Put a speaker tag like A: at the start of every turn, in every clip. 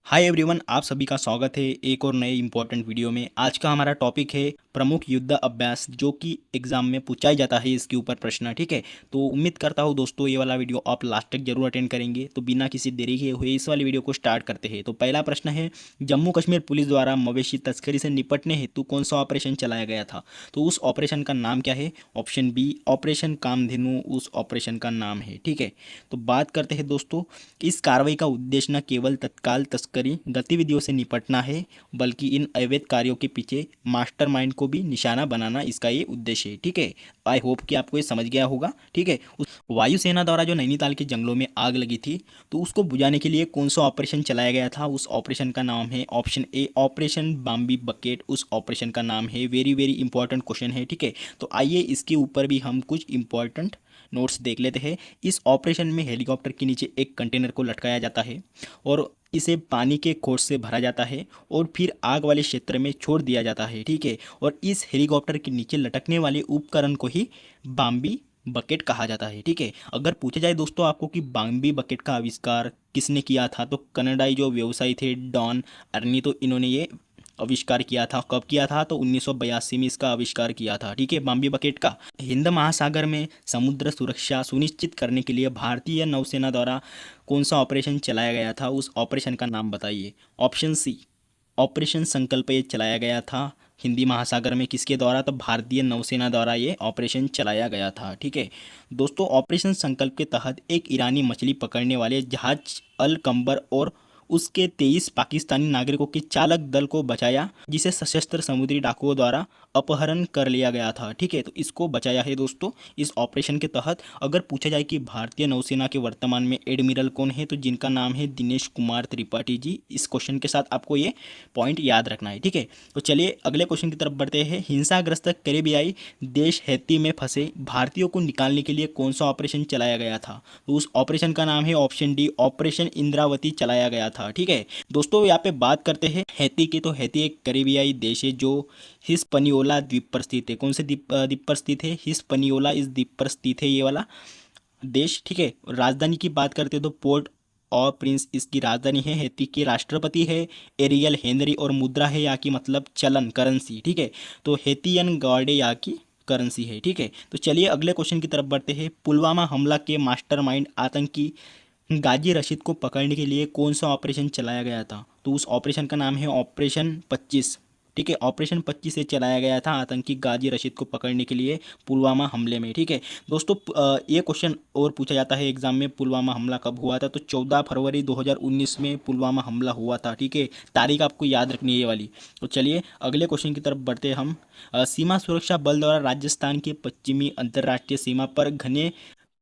A: Hi everyone, आप सभी का स्वागत है एक और नए इंपॉर्टेंट वीडियो में। आज का हमारा टॉपिक है प्रमुख युद्ध अभ्यास, जो कि एग्जाम में पूछा ही जाता है इसके ऊपर प्रश्न। ठीक है, तो उम्मीद करता हूँ दोस्तों ये वाला वीडियो आप लास्ट तक जरूर अटेंड करेंगे। तो बिना किसी देरी के हुए इस वाले वीडियो को स्टार्ट करते हैं। तो पहला प्रश्न है, जम्मू कश्मीर पुलिस द्वारा मवेशी तस्करी से निपटने हेतु कौन सा ऑपरेशन चलाया गया था? तो उस ऑपरेशन का नाम क्या है? ऑप्शन बी ऑपरेशन कामधेनु उस ऑपरेशन का नाम है। ठीक है, तो बात करते हैं दोस्तों, इस कार्रवाई का उद्देश्य न केवल तत्काल तस्करी गतिविधियों से निपटना है, बल्कि इन अवैध कार्यों के पीछे मास्टरमाइंड को भी निशाना बनाना इसका ये उद्देश्य है। ठीक है, आई होप कि आपको ये समझ गया होगा। ठीक है, वायुसेना द्वारा जो नैनीताल के जंगलों में आग लगी थी, तो उसको बुझाने के लिए कौन सा ऑपरेशन चलाया गया था? उस ऑपरेशन का नाम है option A operation Bambi bucket उस ऑपरेशन का नाम है। वेरी वेरी इंपॉर्टेंट क्वेश्चन है। ठीक है, तो आइए इसके ऊपर भी हम कुछ इंपॉर्टेंट नोट्स देख लेते हैं। इस ऑपरेशन में हेलीकॉप्टर के नीचे एक कंटेनर को लटकाया जाता है और इसे पानी के खोज से भरा जाता है और फिर आग वाले क्षेत्र में छोड़ दिया जाता है। ठीक है, और इस हेलीकॉप्टर के नीचे लटकने वाले उपकरण को ही बाम्बी बकेट कहा जाता है। ठीक है, अगर पूछा जाए दोस्तों आपको कि बाम्बी बकेट का आविष्कार किसने किया था, तो कनाडाई जो व्यवसायी थे डॉन अर्नी, तो इन्होंने ये आविष्कार किया था। कब किया था? तो 1982 में इसका आविष्कार किया था। ठीक है, बाम्बी बकेट का। हिंद महासागर में समुद्र सुरक्षा सुनिश्चित करने के लिए भारतीय नौसेना द्वारा कौन सा ऑपरेशन चलाया गया था? उस ऑपरेशन का नाम बताइए। ऑप्शन सी ऑपरेशन संकल्प ये चलाया गया था हिंदी महासागर में। किसके द्वारा? तो भारतीय नौसेना द्वारा ये ऑपरेशन चलाया गया था। ठीक है दोस्तों, ऑपरेशन संकल्प के तहत एक ईरानी मछली पकड़ने वाले जहाज अल कंबर और उसके 23 पाकिस्तानी नागरिकों के चालक दल को बचाया, जिसे सशस्त्र समुद्री डाकुओं द्वारा अपहरण कर लिया गया था। ठीक है, तो इसको बचाया है दोस्तों इस ऑपरेशन के तहत। अगर पूछा जाए कि भारतीय नौसेना के वर्तमान में एडमिरल कौन है, तो जिनका नाम है दिनेश कुमार त्रिपाठी जी। इस क्वेश्चन के साथ आपको ये पॉइंट याद रखना है। ठीक है, तो चलिए अगले क्वेश्चन की तरफ बढ़ते हैं। हिंसाग्रस्त कैरेबियाई देश हैती में फंसे भारतीयों को निकालने के लिए कौन सा ऑपरेशन चलाया गया था? तो उस ऑपरेशन का नाम है ऑप्शन डी ऑपरेशन इंद्रावती चलाया गया था। ठीक है दोस्तों, यहाँ पे बात करते हैं हैती की। तो हैती एक कैरेबियाई देश है जो हिस्पनियोला द्वीप पर स्थित है। कौन से द्वीप पर स्थित है? हिस्पनियोला इस द्वीप पर स्थित है ये वाला देश। ठीक है, राजधानी की बात करते हैं तो पोर्ट और प्रिंस इसकी राजधानी है। हैती के राष्ट्रपति है एरियल हेनरी और मुद्रा है यहाँ की, मतलब चलन करेंसी। ठीक है, तो हैतियन गार्डे यहाँ की करेंसी है। ठीक है, तो चलिए अगले क्वेश्चन की तरफ बढ़ते हैं। पुलवामा हमला के मास्टरमाइंड आतंकी गाजी रशीद को पकड़ने के लिए कौन सा ऑपरेशन चलाया गया था? तो उस ऑपरेशन का नाम है ऑपरेशन 25। ठीक है, ऑपरेशन 25 से चलाया गया था आतंकी गाजी रशीद को पकड़ने के लिए पुलवामा हमले में। ठीक है दोस्तों, ये क्वेश्चन और पूछा जाता है एग्जाम में, पुलवामा हमला कब हुआ था? तो 14 फरवरी 2019 में पुलवामा हमला हुआ था। ठीक है, तारीख आपको याद रखनी है ये वाली। तो चलिए अगले क्वेश्चन की तरफ बढ़ते हैं हम। सीमा सुरक्षा बल द्वारा राजस्थान के पश्चिमी अंतर्राष्ट्रीय सीमा पर घने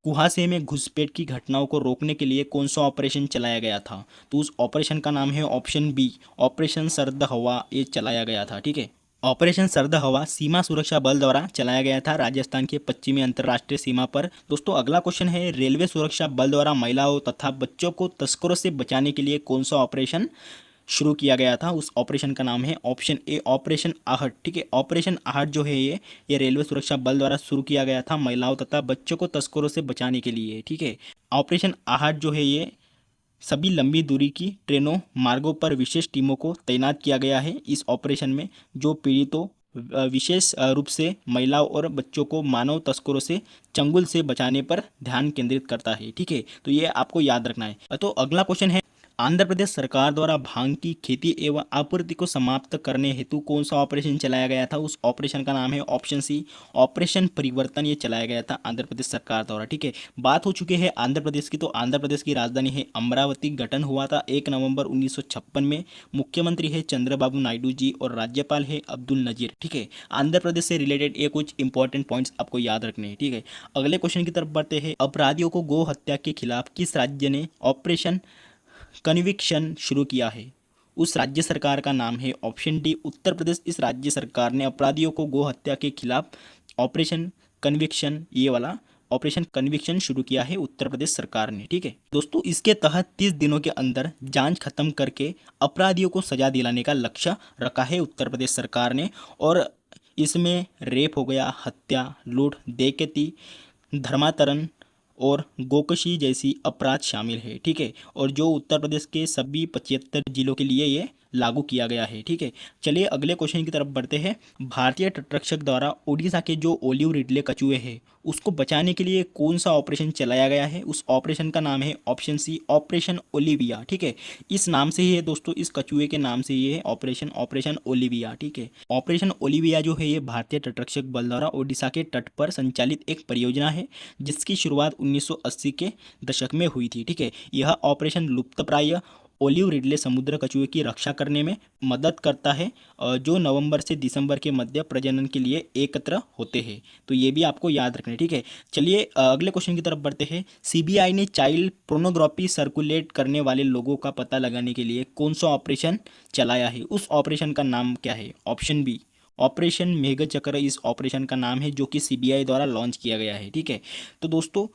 A: कुहासे में घुसपैठ की घटनाओं को रोकने के लिए कौन सा ऑपरेशन चलाया गया था? तो उस ऑपरेशन का नाम है ऑप्शन बी ऑपरेशन सर्द हवा ये चलाया गया था। ठीक है, ऑपरेशन सर्द हवा सीमा सुरक्षा बल द्वारा चलाया गया था राजस्थान के पश्चिमी अंतर्राष्ट्रीय सीमा पर। दोस्तों अगला क्वेश्चन है, रेलवे सुरक्षा बल द्वारा महिलाओं तथा बच्चों को तस्करों से बचाने के लिए कौन सा ऑपरेशन शुरू किया गया था? उस ऑपरेशन का नाम है ऑप्शन ए ऑपरेशन आहट। ठीक है, ऑपरेशन आहट जो है ये रेलवे सुरक्षा बल द्वारा शुरू किया गया था महिलाओं तथा बच्चों को तस्करों से बचाने के लिए। ठीक है, ऑपरेशन आहट जो है ये सभी लंबी दूरी की ट्रेनों मार्गों पर विशेष टीमों को तैनात किया गया है इस ऑपरेशन में, जो पीड़ितों विशेष रूप से महिलाओं और बच्चों को मानव तस्करों से चंगुल से बचाने पर ध्यान केंद्रित करता है। ठीक है, तो ये आपको याद रखना है। तो अगला क्वेश्चन है, आंध्र प्रदेश सरकार द्वारा भांग की खेती एवं आपूर्ति को समाप्त करने हेतु कौन सा ऑपरेशन चलाया गया था? उस ऑपरेशन का नाम है ऑप्शन सी ऑपरेशन परिवर्तन ये चलाया गया था आंध्र प्रदेश सरकार द्वारा। ठीक है, बात हो चुकी है आंध्र प्रदेश की। तो आंध्र प्रदेश की राजधानी है अमरावती। गठन हुआ था 1 नवंबर 1956 में। मुख्यमंत्री है चंद्रबाबू नायडू जी और राज्यपाल है अब्दुल नजीर। ठीक है, आंध्र प्रदेश से रिलेटेड ये कुछ इंपॉर्टेंट पॉइंट्स आपको याद रखने हैं। ठीक है, अगले क्वेश्चन की तरफ बढ़ते हैं। अपराधियों को गौ हत्या के खिलाफ किस राज्य ने ऑपरेशन कन्विक्शन शुरू किया है? उस राज्य सरकार का नाम है ऑप्शन डी उत्तर प्रदेश। इस राज्य सरकार ने अपराधियों को गौ हत्या के खिलाफ ऑपरेशन कन्विक्शन ये वाला ऑपरेशन कन्विक्शन शुरू किया है उत्तर प्रदेश सरकार ने। ठीक है दोस्तों, इसके तहत 30 दिनों के अंदर जांच खत्म करके अपराधियों को सजा दिलाने का लक्ष्य रखा है उत्तर प्रदेश सरकार ने। और इसमें रेप हो गया, हत्या, लूट, डकैती, धर्मांतरण, और गोकशी जैसी अपराध शामिल है, ठीक है। और जो उत्तर प्रदेश के सभी 75 जिलों के लिए ये लागू किया गया है, ठीक है। चलिए अगले क्वेश्चन की तरफ बढ़ते हैं। भारतीय तटरक्षक द्वारा ओडिशा के जो ओलिव रिडले कछुए हैं उसको बचाने के लिए कौन सा ऑपरेशन चलाया गया है? उस ऑपरेशन का नाम है ऑप्शन सी ऑपरेशन ओलिविया, ठीक है। इस नाम से ही है दोस्तों, इस कछुए के नाम से ये है ऑपरेशन ऑपरेशन ओलिविया, ठीक है। ऑपरेशन ओलिविया जो है ये भारतीय तटरक्षक बल द्वारा ओडिशा के तट पर संचालित एक परियोजना है जिसकी शुरुआत 1980 के दशक में हुई थी, ठीक है। यह ऑपरेशन लुप्तप्राय ओलिव रिडले समुद्र कछुए की रक्षा करने में मदद करता है, जो नवंबर से दिसंबर के मध्य प्रजनन के लिए एकत्र होते हैं। तो ये भी आपको याद रखना है, ठीक है। चलिए अगले क्वेश्चन की तरफ बढ़ते हैं। सीबीआई ने चाइल्ड पोर्नोग्राफी सर्कुलेट करने वाले लोगों का पता लगाने के लिए कौन सा ऑपरेशन चलाया है? उस ऑपरेशन का नाम क्या है? ऑप्शन बी ऑपरेशन मेघचक्र इस ऑपरेशन का नाम है जो कि सीबीआई द्वारा लॉन्च किया गया है, ठीक है। तो दोस्तों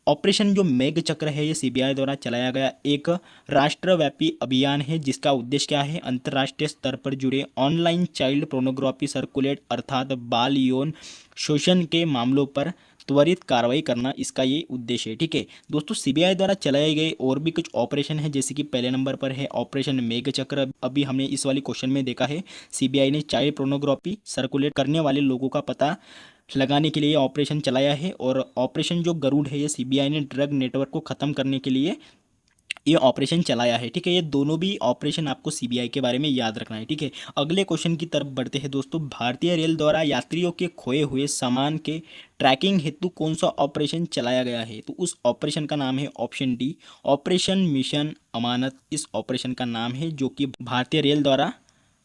A: ऑपरेशन जो मेघ चक्र है ये सीबीआई द्वारा चलाया गया एक राष्ट्रव्यापी अभियान है जिसका उद्देश्य क्या है? अंतर्राष्ट्रीय स्तर पर जुड़े ऑनलाइन चाइल्ड पोर्नोग्राफी सर्कुलेट अर्थात बाल यौन शोषण के मामलों पर त्वरित कार्रवाई करना, इसका ये उद्देश्य है, ठीक है। दोस्तों सीबीआई द्वारा चलाए गए और भी कुछ ऑपरेशन है, जैसे कि पहले नंबर पर है ऑपरेशन मेघ चक्र। अभी हमने इस वाली क्वेश्चन में देखा है सीबीआई ने चाइल्ड पोर्नोग्राफी सर्कुलेट करने वाले लोगों का पता लगाने के लिए ऑपरेशन चलाया है। और ऑपरेशन जो गरुड़ है ये सीबीआई ने ड्रग नेटवर्क को ख़त्म करने के लिए ये ऑपरेशन चलाया है, ठीक है। ये दोनों भी ऑपरेशन आपको सीबीआई के बारे में याद रखना है, ठीक है। अगले क्वेश्चन की तरफ बढ़ते हैं दोस्तों। भारतीय रेल द्वारा यात्रियों के खोए हुए सामान के ट्रैकिंग हेतु कौन सा ऑपरेशन चलाया गया है? तो उस ऑपरेशन का नाम है ऑप्शन डी ऑपरेशन मिशन अमानत इस ऑपरेशन का नाम है जो कि भारतीय रेल द्वारा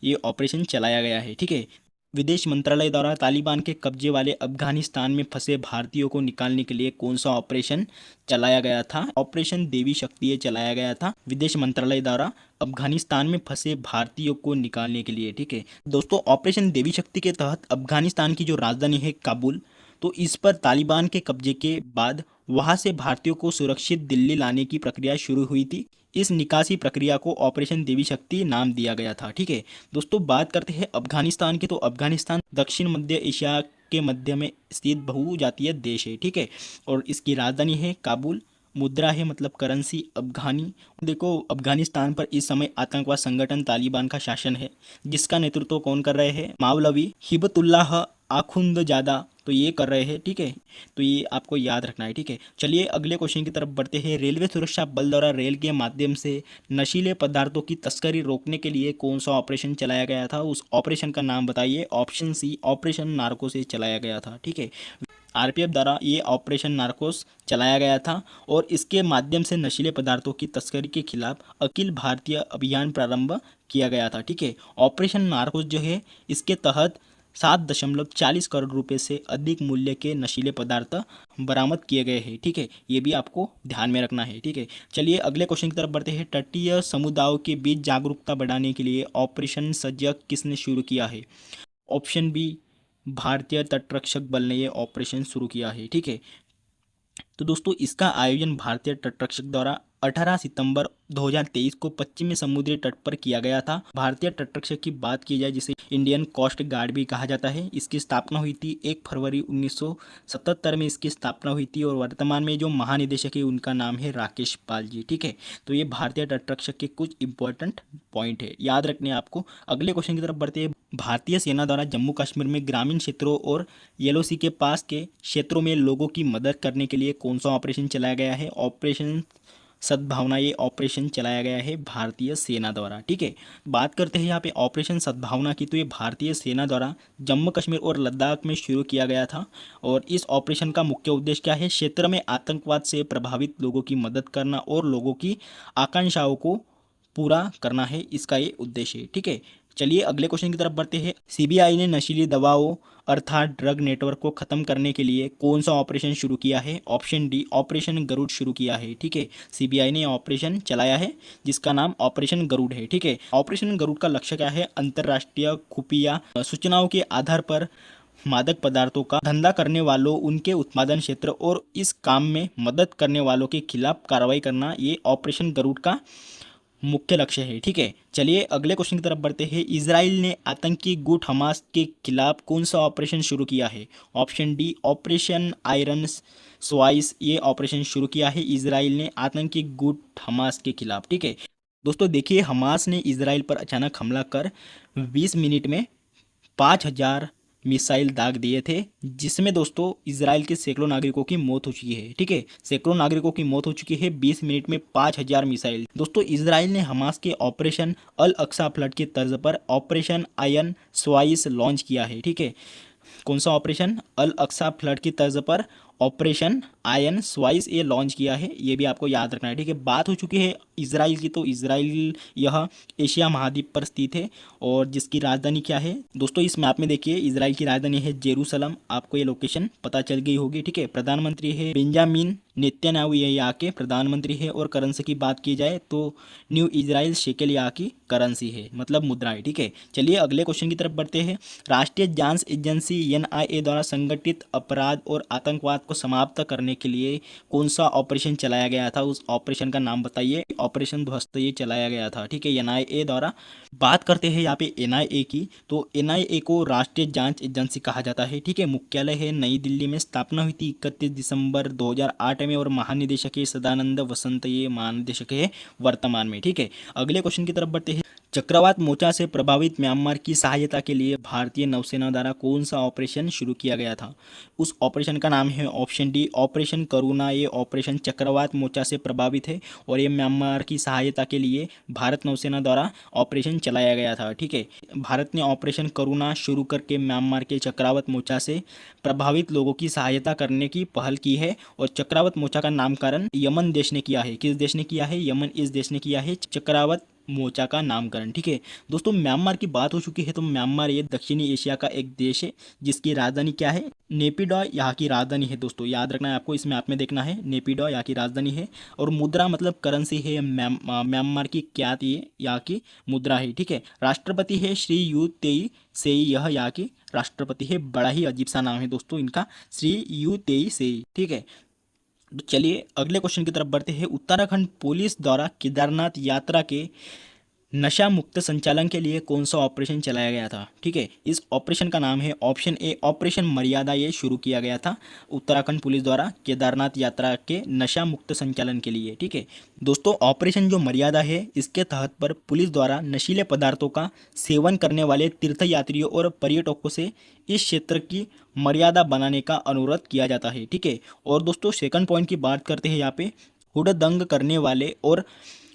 A: ये ऑपरेशन चलाया गया है, ठीक है। विदेश मंत्रालय द्वारा तालिबान के कब्जे वाले अफगानिस्तान में फंसे भारतीयों को निकालने के लिए कौन सा ऑपरेशन चलाया गया था? ऑपरेशन देवी शक्ति ये चलाया गया था विदेश मंत्रालय द्वारा अफगानिस्तान में फंसे भारतीयों को निकालने के लिए, ठीक है। दोस्तों ऑपरेशन देवी शक्ति के तहत अफगानिस्तान की जो राजधानी है काबुल, तो इस पर तालिबान के कब्जे के बाद वहां से भारतीयों को सुरक्षित दिल्ली लाने की प्रक्रिया शुरू हुई थी। इस निकासी प्रक्रिया को ऑपरेशन देवी शक्ति नाम दिया गया था, ठीक है। दोस्तों बात करते हैं अफगानिस्तान की। तो अफगानिस्तान दक्षिण मध्य एशिया के मध्य में स्थित बहुजातीय देश है, ठीक है। और इसकी राजधानी है काबुल। मुद्रा है मतलब करेंसी अफगानी। देखो अफगानिस्तान पर इस समय आतंकवाद संगठन तालिबान का शासन है जिसका नेतृत्व कौन कर रहे हैं? मौलवी हिबतुल्लाह आखुंदजादा, तो ये कर रहे हैं, ठीक है। तो ये आपको याद रखना है, ठीक है। चलिए अगले क्वेश्चन की तरफ बढ़ते हैं। रेलवे सुरक्षा बल द्वारा रेल के माध्यम से नशीले पदार्थों की तस्करी रोकने के लिए कौन सा ऑपरेशन चलाया गया था? उस ऑपरेशन का नाम बताइए। ऑप्शन सी ऑपरेशन नार्को से चलाया गया था, ठीक है। आरपीएफ द्वारा ये ऑपरेशन नार्कोस चलाया गया था और इसके माध्यम से नशीले पदार्थों की तस्करी के खिलाफ अखिल भारतीय अभियान प्रारंभ किया गया था, ठीक है। ऑपरेशन नार्कोस जो है इसके तहत 7.40 करोड़ रुपए से अधिक मूल्य के नशीले पदार्थ बरामद किए गए हैं, ठीक है। ये भी आपको ध्यान में रखना है, ठीक है। चलिए अगले क्वेश्चन की तरफ बढ़ते हैं। तटीय समुदायों के बीच जागरूकता बढ़ाने के लिए ऑपरेशन सजग किसने शुरू किया है? ऑप्शन बी भारतीय तटरक्षक बल ने ये ऑपरेशन शुरू किया है, ठीक है। तो दोस्तों इसका आयोजन भारतीय तटरक्षक द्वारा 18 सितंबर 2023 को पश्चिमी समुद्री तट पर किया गया था। भारतीय तटरक्षक की बात की जाए जिसे इंडियन कोस्ट गार्ड भी कहा जाता है, इसकी स्थापना हुई थी 1 फरवरी 1977 में इसकी स्थापना हुई थी। और वर्तमान में जो महानिदेशक है उनका नाम है राकेश पाल जी, ठीक है। तो ये भारतीय तटरक्षक के कुछ इंपॉर्टेंट पॉइंट है, याद रखने आपको। अगले क्वेश्चन की तरफ बढ़ते हैं। भारतीय सेना द्वारा जम्मू कश्मीर में ग्रामीण क्षेत्रों और एलओसी के पास के क्षेत्रों में लोगों की मदद करने के लिए कौन सा ऑपरेशन चलाया गया है? ऑपरेशन सद्भावना ये ऑपरेशन चलाया गया है भारतीय सेना द्वारा, ठीक है। बात करते हैं यहाँ पे ऑपरेशन सद्भावना की। तो ये भारतीय सेना द्वारा जम्मू कश्मीर और लद्दाख में शुरू किया गया था। और इस ऑपरेशन का मुख्य उद्देश्य क्या है? क्षेत्र में आतंकवाद से प्रभावित लोगों की मदद करना और लोगों की आकांक्षाओं को पूरा करना है, इसका ये उद्देश्य है, ठीक है। चलिए अगले क्वेश्चन की तरफ बढ़ते हैं। सीबीआई ने नशीली दवाओं अर्थात ड्रग नेटवर्क को खत्म करने के लिए कौन सा ऑपरेशन शुरू किया है? ऑप्शन डी ऑपरेशन गरुड़ शुरू किया है, ठीक है। सीबीआई ने ऑपरेशन चलाया है जिसका नाम ऑपरेशन गरुड़ है, ठीक है। ऑपरेशन गरुड़ का लक्ष्य क्या है? अंतर्राष्ट्रीय खुफिया सूचनाओं के आधार पर मादक पदार्थों का धंधा करने वालों, उनके उत्पादन क्षेत्र और इस काम में मदद करने वालों के खिलाफ कार्रवाई करना, ये ऑपरेशन गरुड़ का मुख्य लक्ष्य है। ठीक है, चलिए अगले क्वेश्चन की तरफ बढ़ते हैं। इजराइल ने आतंकी गुट हमास के खिलाफ कौन सा ऑपरेशन शुरू किया है? ऑप्शन डी ऑपरेशन आयरन स्वाइस, ये ऑपरेशन शुरू किया है इजराइल ने आतंकी गुट हमास के खिलाफ। ठीक है दोस्तों, देखिए हमास ने इजराइल पर अचानक हमला कर 20 मिनट में 5,000 मिसाइल दाग दिए थे, जिसमें दोस्तों इजराइल के सैकड़ों नागरिकों की मौत हो चुकी है। ठीक है, सैकड़ों नागरिकों की मौत हो चुकी है 20 मिनट में 5,000 मिसाइल। दोस्तों इजराइल ने हमास के ऑपरेशन अल अक्सा फ्लड के तर्ज पर ऑपरेशन आयरन स्वाइस लॉन्च किया है। ठीक है, कौन सा ऑपरेशन? अल अक्सा फ्लड की तर्ज पर ऑपरेशन आयरन स्वाइस ये लॉन्च किया है, ये भी आपको याद रखना है। ठीक है, बात हो चुकी है इजराइल की, तो इजराइल यह एशिया महाद्वीप पर स्थित है और जिसकी राजधानी क्या है दोस्तों, इस मैप में देखिए इजराइल की राजधानी है जेरूसलम, आपको ये लोकेशन पता चल गई होगी। ठीक है, प्रधानमंत्री है बेंजामिन नेतन्याहू, ये यहाँ के प्रधानमंत्री है। और करेंसी की बात की जाए तो न्यू इजराइल शेकेल यहाँ की करेंसी है, मतलब मुद्रा है। ठीक है, चलिए अगले क्वेश्चन की तरफ बढ़ते हैं। राष्ट्रीय जांच एजेंसी एनआईए द्वारा संगठित अपराध और आतंकवाद को समाप्त करने के लिए कौन सा ऑपरेशन चलाया गया था? उस ऑपरेशन का नाम बताइए। ऑपरेशन ध्वस्त ये चलाया गया था। ठीक है, एनआईए द्वारा। बात करते हैं यहाँ पे एनआईए की, तो एनआईए को राष्ट्रीय जांच एजेंसी कहा जाता है। ठीक है, मुख्यालय है नई दिल्ली में, स्थापना हुई थी 31 दिसंबर 2008 में और महानिदेशक है सदानंद वसंत, ये महानिदेशक है वर्तमान में। ठीक है, अगले क्वेश्चन की तरफ बढ़ते हैं। चक्रवात मोर्चा से प्रभावित म्यांमार की सहायता के लिए भारतीय नौसेना द्वारा कौन सा ऑपरेशन शुरू किया गया था? उस ऑपरेशन का नाम है ऑप्शन डी ऑपरेशन करुणा। ये ऑपरेशन चक्रवात मोर्चा से प्रभावित है और ये म्यांमार की सहायता के लिए भारत नौसेना द्वारा ऑपरेशन चलाया गया था। ठीक है, भारत ने ऑपरेशन करुणा शुरू करके म्यांमार के चक्रवात मोर्चा से प्रभावित लोगों की सहायता करने की पहल की है और चक्रवात मोर्चा का नामकरण यमन देश ने किया है। किस देश ने किया है? यमन इस देश ने किया है चक्रवात मोर्चा का नामकरण। ठीक है दोस्तों, म्यांमार की बात हो चुकी है, तो म्यांमार ये दक्षिणी एशिया का एक देश है जिसकी राजधानी क्या है? नेपिडॉ यहाँ की राजधानी है। दोस्तों याद रखना है आपको, इस मैप में देखना है, नेपिडॉ यहाँ की राजधानी है। और मुद्रा मतलब करेंसी है म्यांमार की, क्या ये यहाँ की मुद्रा है। ठीक है, राष्ट्रपति है श्री यू तेई सेई, यह यहाँ की राष्ट्रपति है। बड़ा ही अजीब सा नाम है दोस्तों इनका, श्री यू तेई सेई। ठीक है, तो चलिए अगले क्वेश्चन की तरफ बढ़ते हैं। उत्तराखंड पुलिस द्वारा केदारनाथ यात्रा के नशा मुक्त संचालन के लिए कौन सा ऑपरेशन चलाया गया था? ठीक है, इस ऑपरेशन का नाम है ऑप्शन ए ऑपरेशन मर्यादा। ये शुरू किया गया था उत्तराखंड पुलिस द्वारा केदारनाथ यात्रा के नशा मुक्त संचालन के लिए। ठीक है दोस्तों, ऑपरेशन जो मर्यादा है इसके तहत पर पुलिस द्वारा नशीले पदार्थों का सेवन करने वाले तीर्थयात्रियों और पर्यटकों से इस क्षेत्र की मर्यादा बनाने का अनुरोध किया जाता है। ठीक है, और दोस्तों सेकंड पॉइंट की बात करते हैं यहाँ पे, हुड़दंग करने वाले और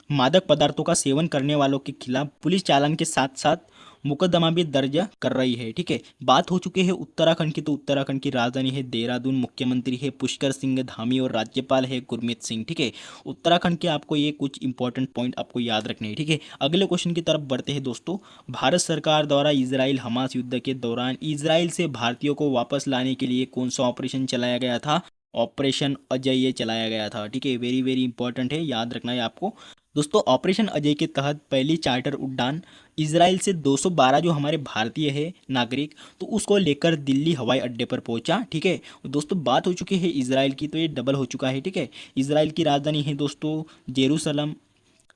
A: मादक पदार्थों का सेवन करने वालों के खिलाफ पुलिस चालान के साथ साथ मुकदमा भी दर्ज कर रही है। ठीक है, बात हो चुकी है उत्तराखंड की, तो उत्तराखंड की राजधानी है देहरादून, मुख्यमंत्री है पुष्कर सिंह धामी और राज्यपाल है गुरमीत सिंह। ठीक है, उत्तराखंड के आपको ये कुछ इंपॉर्टेंट पॉइंट आपको याद रखने हैं। ठीक है, अगले क्वेश्चन की तरफ बढ़ते हैं दोस्तों। भारत सरकार द्वारा इजराइल हमास युद्ध के दौरान इजराइल से भारतीयों को वापस लाने के लिए कौन सा ऑपरेशन चलाया गया था? ऑपरेशन अजय ये चलाया गया था। ठीक है, वेरी वेरी इंपॉर्टेंट है, याद रखना है आपको। दोस्तों ऑपरेशन अजय के तहत पहली चार्टर उड़ान इजराइल से 212 जो हमारे भारतीय है नागरिक, तो उसको लेकर दिल्ली हवाई अड्डे पर पहुंचा। ठीक है दोस्तों, बात हो चुकी है इजराइल की, तो ये डबल हो चुका है। ठीक है, इजराइल की राजधानी है दोस्तों जेरूसलम,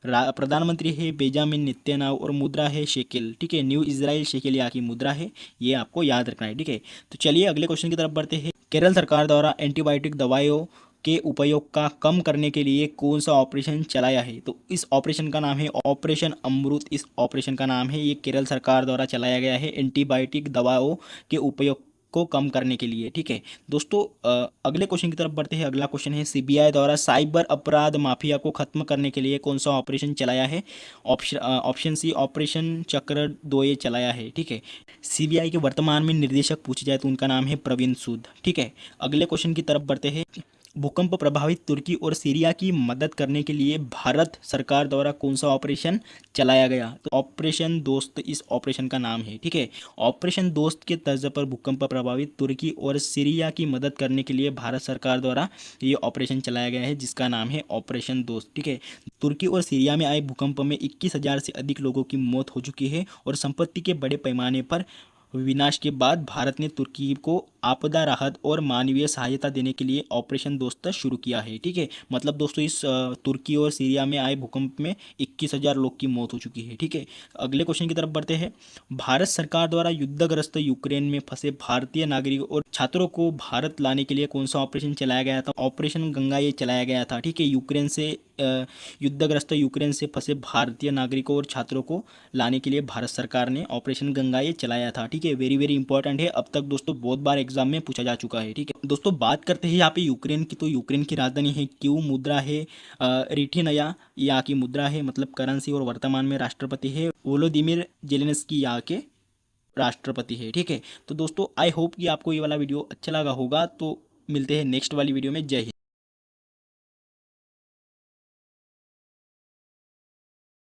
A: प्रधानमंत्री है बेंजामिन नेतन्याहू और मुद्रा है शेकेल। ठीक है, न्यू इजराइल शेकेल यहाँ की मुद्रा है, ये आपको याद रखना है। ठीक है, तो चलिए अगले क्वेश्चन की तरफ बढ़ते हैं। केरल सरकार द्वारा एंटीबायोटिक दवाइयों के उपयोग का कम करने के लिए कौन सा ऑपरेशन चलाया है? तो इस ऑपरेशन का नाम है ऑपरेशन अमृत। इस ऑपरेशन का नाम है, ये केरल सरकार द्वारा चलाया गया है एंटीबायोटिक दवाओं के उपयोग को कम करने के लिए। ठीक है दोस्तों, अगले क्वेश्चन की तरफ बढ़ते हैं। अगला क्वेश्चन है सीबीआई द्वारा साइबर अपराध माफिया को खत्म करने के लिए कौन सा ऑपरेशन चलाया है? ऑप्शन सी ऑपरेशन चक्र 2 ये चलाया है। ठीक है, सीबीआई के वर्तमान में निर्देशक पूछे जाए तो उनका नाम है प्रवीण सूद। ठीक है, अगले क्वेश्चन की तरफ बढ़ते हैं। भूकंप प्रभावित तुर्की और सीरिया की मदद करने के लिए भारत सरकार द्वारा कौन सा ऑपरेशन चलाया गया? तो ऑपरेशन दोस्त इस ऑपरेशन का नाम है। ठीक है, ऑपरेशन दोस्त के तर्ज पर भूकंप प्रभावित तुर्की और सीरिया की मदद करने के लिए भारत सरकार द्वारा ये ऑपरेशन चलाया गया है, जिसका नाम है ऑपरेशन दोस्त। ठीक है, तुर्की और सीरिया में आए भूकंप में 21,000 से अधिक लोगों की मौत हो चुकी है और संपत्ति के बड़े पैमाने पर विनाश के बाद भारत ने तुर्की को आपदा राहत और मानवीय सहायता देने के लिए ऑपरेशन दोस्त शुरू किया है। ठीक है, मतलब दोस्तों इस तुर्की और सीरिया में आए भूकंप में 21,000 लोग की मौत हो चुकी है। ठीक है, अगले क्वेश्चन की तरफ बढ़ते हैं। भारत सरकार द्वारा युद्धग्रस्त यूक्रेन में फंसे भारतीय नागरिकों और छात्रों को भारत लाने के लिए कौन सा ऑपरेशन चलाया गया था? ऑपरेशन गंगा ये चलाया गया था। ठीक है, यूक्रेन से युद्धग्रस्त यूक्रेन से फंसे भारतीय नागरिकों और छात्रों को लाने के लिए भारत सरकार ने ऑपरेशन गंगा ये चलाया था। ठीक है, वेरी वेरी इंपॉर्टेंट है, अब तक दोस्तों बहुत बार एग्जाम में पूछा जा चुका है। ठीक है दोस्तों, बात करते हैं यहाँ पे यूक्रेन की। तो यूक्रेन की राजधानी है क्यू, मुद्रा है रिठिनया यहाँ की मुद्रा है, मतलब करेंसी, और वर्तमान में राष्ट्रपति है वोलोदिमिर जेलेंस्की यहाँ के राष्ट्रपति है। ठीक है, तो दोस्तों आई होप कि आपको ये वाला वीडियो अच्छा लगा होगा। तो मिलते हैं नेक्स्ट वाली वीडियो में। जय हिंद।